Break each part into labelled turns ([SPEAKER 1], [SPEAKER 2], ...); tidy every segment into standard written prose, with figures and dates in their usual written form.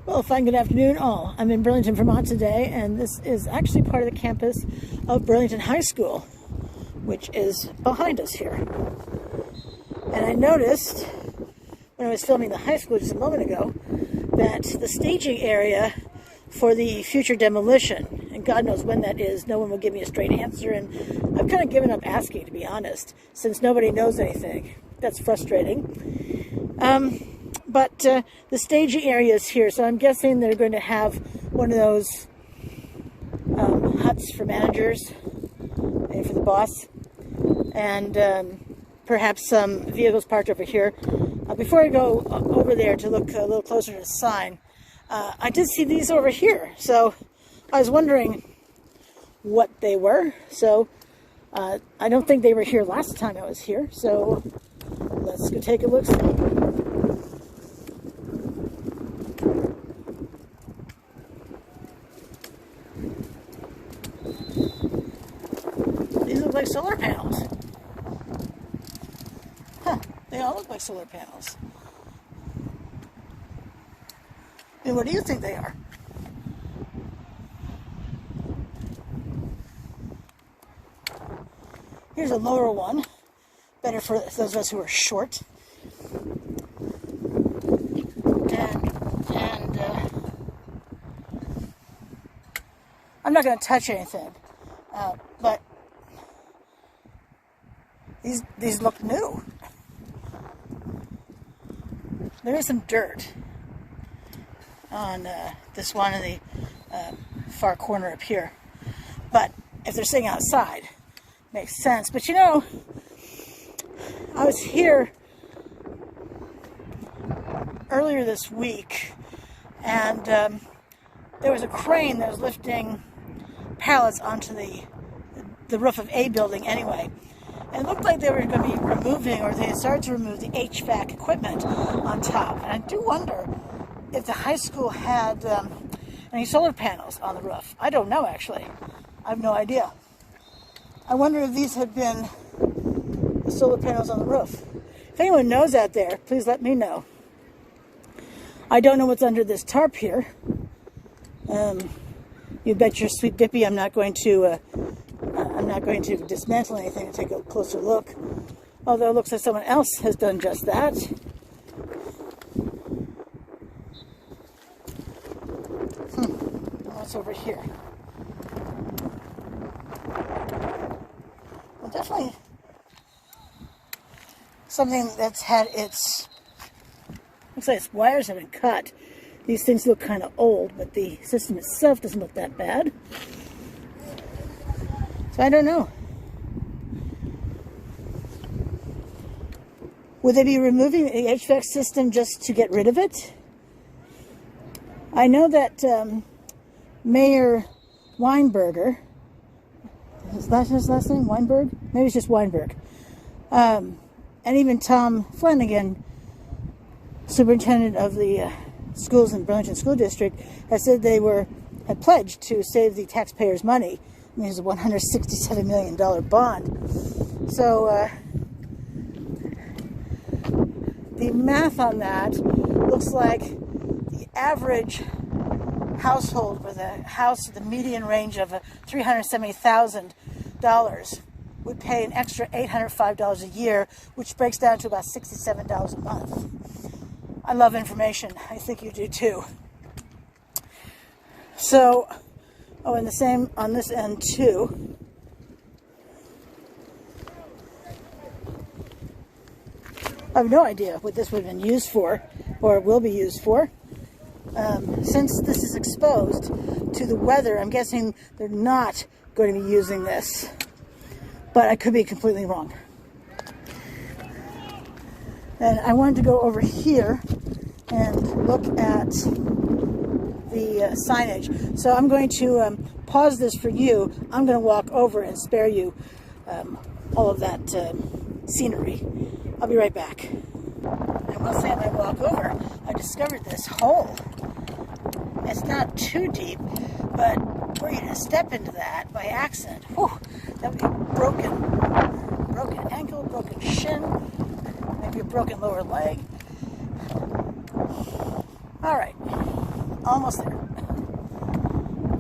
[SPEAKER 1] Well, fine, good afternoon all. I'm in Burlington, Vermont today, and this is actually part of the campus of Burlington High School, which is behind us here. And I noticed when I was filming the high school just a moment ago that the staging area for the future demolition, and God knows when that is, no one will give me a straight answer, and I've kind of given up asking, to be honest, since nobody knows anything. That's frustrating. But the staging area is here, so I'm guessing they're going to have one of those huts for managers, maybe for the boss, and perhaps some vehicles parked over here. Before I go over there to look a little closer to the sign, I did see these over here, so I was wondering what they were. So I don't think they were here last time I was here, so let's go take a look. These look like solar panels. Huh, they all look like solar panels. And what do you think they are? Here's a lower one, better for those of us who are short. And I'm not going to touch anything, but these look new. There is some dirt on this one in the far corner up here, but if they're sitting outside, makes sense. But you know, I was here earlier this week, and there was a crane that was lifting pallets onto the roof of a building anyway. And it looked like they were going to be removing, or they had started to remove, the HVAC equipment on top. And I do wonder if the high school had any solar panels on the roof. I don't know, actually. I have no idea. I wonder if these had been the solar panels on the roof. If anyone knows out there, please let me know. I don't know what's under this tarp here. You bet your sweet dippy I'm not going to dismantle anything and take a closer look. Although it looks like someone else has done just that. What's over here? Well, definitely something that's had its, looks like its wires have been cut. These things look kind of old, but the system itself doesn't look that bad. So I don't know. Would they be removing the HVAC system just to get rid of it? I know that Mayor Weinberger, is that his last name? Weinberg? Maybe it's just Weinberg. And even Tom Flanagan, superintendent of the schools in Burlington School District, has said they had pledged to save the taxpayers' money. I mean, it's a $167 million bond. So the math on that looks like the average household with a house with a median range of $370,000 would pay an extra $805 a year, which breaks down to about $67 a month. I love information. I think you do too. So, oh, and the same on this end too. I have no idea what this would have been used for, or will be used for. Since this is exposed to the weather, I'm guessing they're not going to be using this. But I could be completely wrong. And I wanted to go over here and look at the signage. So I'm going to pause this for you. I'm going to walk over and spare you all of that scenery. I'll be right back. And while as I walk over, I discovered this hole. It's not too deep, but were you to step into that by accident, whew, that would be broken ankle, broken shin, maybe a broken lower leg. All right, almost there.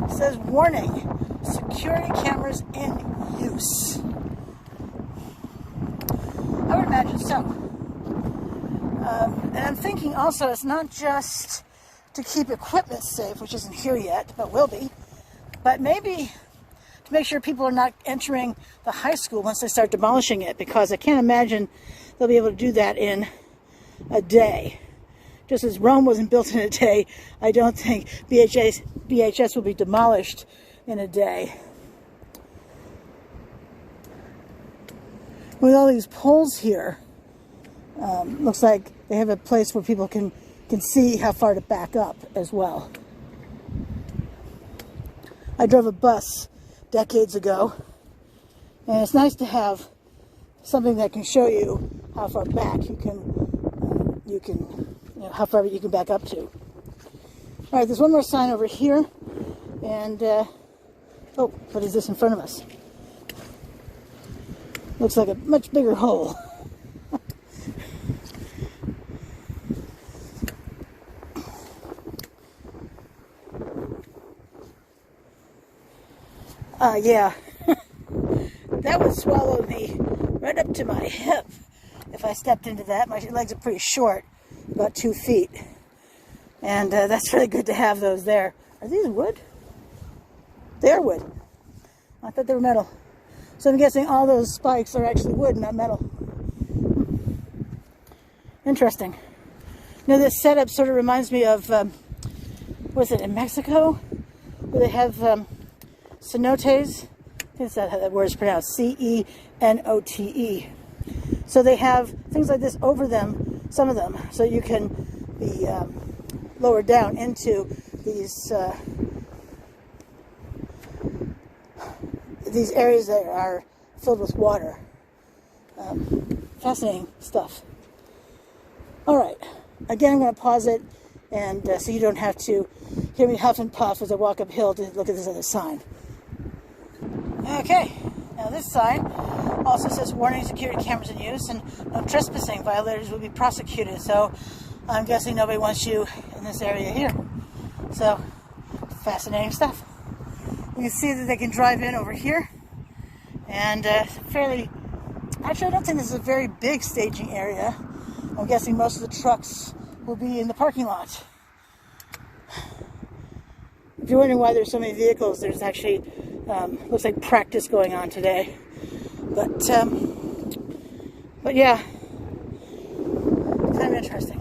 [SPEAKER 1] It says, warning, security cameras in use. I would imagine so. And I'm thinking also it's not just to keep equipment safe, which isn't here yet, but will be, but maybe to make sure people are not entering the high school once they start demolishing it, because I can't imagine they'll be able to do that in a day. Just as Rome wasn't built in a day, I don't think BHS will be demolished in a day. With all these poles here, looks like they have a place where people can see how far to back up as well. I drove a bus decades ago, and it's nice to have something that can show you how far back how far you can back up to. All right, there's one more sign over here, and oh, what is this in front of us? Looks like a much bigger hole. Yeah, that would swallow me right up to my hip if I stepped into that. My legs are pretty short, about 2 feet, and that's really good to have those there. Are these wood? They're wood. I thought they were metal. So I'm guessing all those spikes are actually wood, not metal. Interesting. You know, this setup sort of reminds me of, what is it, in Mexico? Where they have cenotes. I think that's how that word is pronounced. C-E-N-O-T-E. So they have things like this over them, some of them, so you can be lowered down into these areas that are filled with water. Fascinating stuff. All right. Again, I'm going to pause it, and so you don't have to hear me huff and puff as I walk uphill to look at this other sign. Okay, now this sign also says warning, security cameras in use, and no trespassing. Violators will be prosecuted. So I'm guessing nobody wants you in this area here. So fascinating stuff. You can see that they can drive in over here, and actually I don't think this is a very big staging area. I'm guessing most of the trucks will be in the parking lot. If you're wondering why there's so many vehicles, there's actually looks like practice going on today. But yeah, kind of interesting.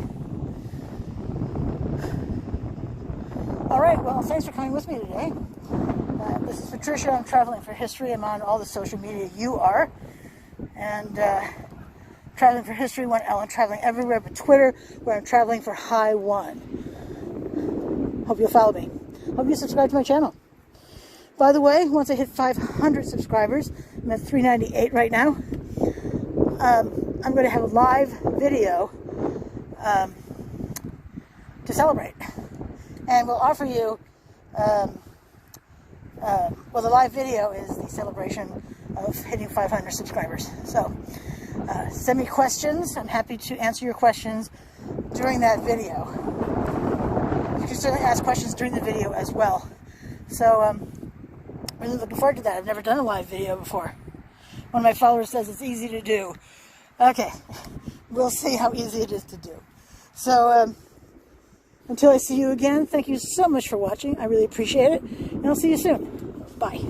[SPEAKER 1] All right, well, thanks for coming with me today. This is Patricia. I'm traveling for history. I'm on all the social media you are. And traveling for history, 1L. I'm traveling everywhere but Twitter, where I'm traveling for High 1. Hope you'll follow me. Hope you subscribe to my channel. By the way, once I hit 500 subscribers, I'm at 398 right now, I'm going to have a live video to celebrate. And we'll offer you, well, the live video is the celebration of hitting 500 subscribers. So send me questions. I'm happy to answer your questions during that video. You can certainly ask questions during the video as well. So really looking forward to that. I've never done a live video before. One of my followers says it's easy to do. Okay, we'll see how easy it is to do. So until I see you again, thank you so much for watching. I really appreciate it, and I'll see you soon. Bye.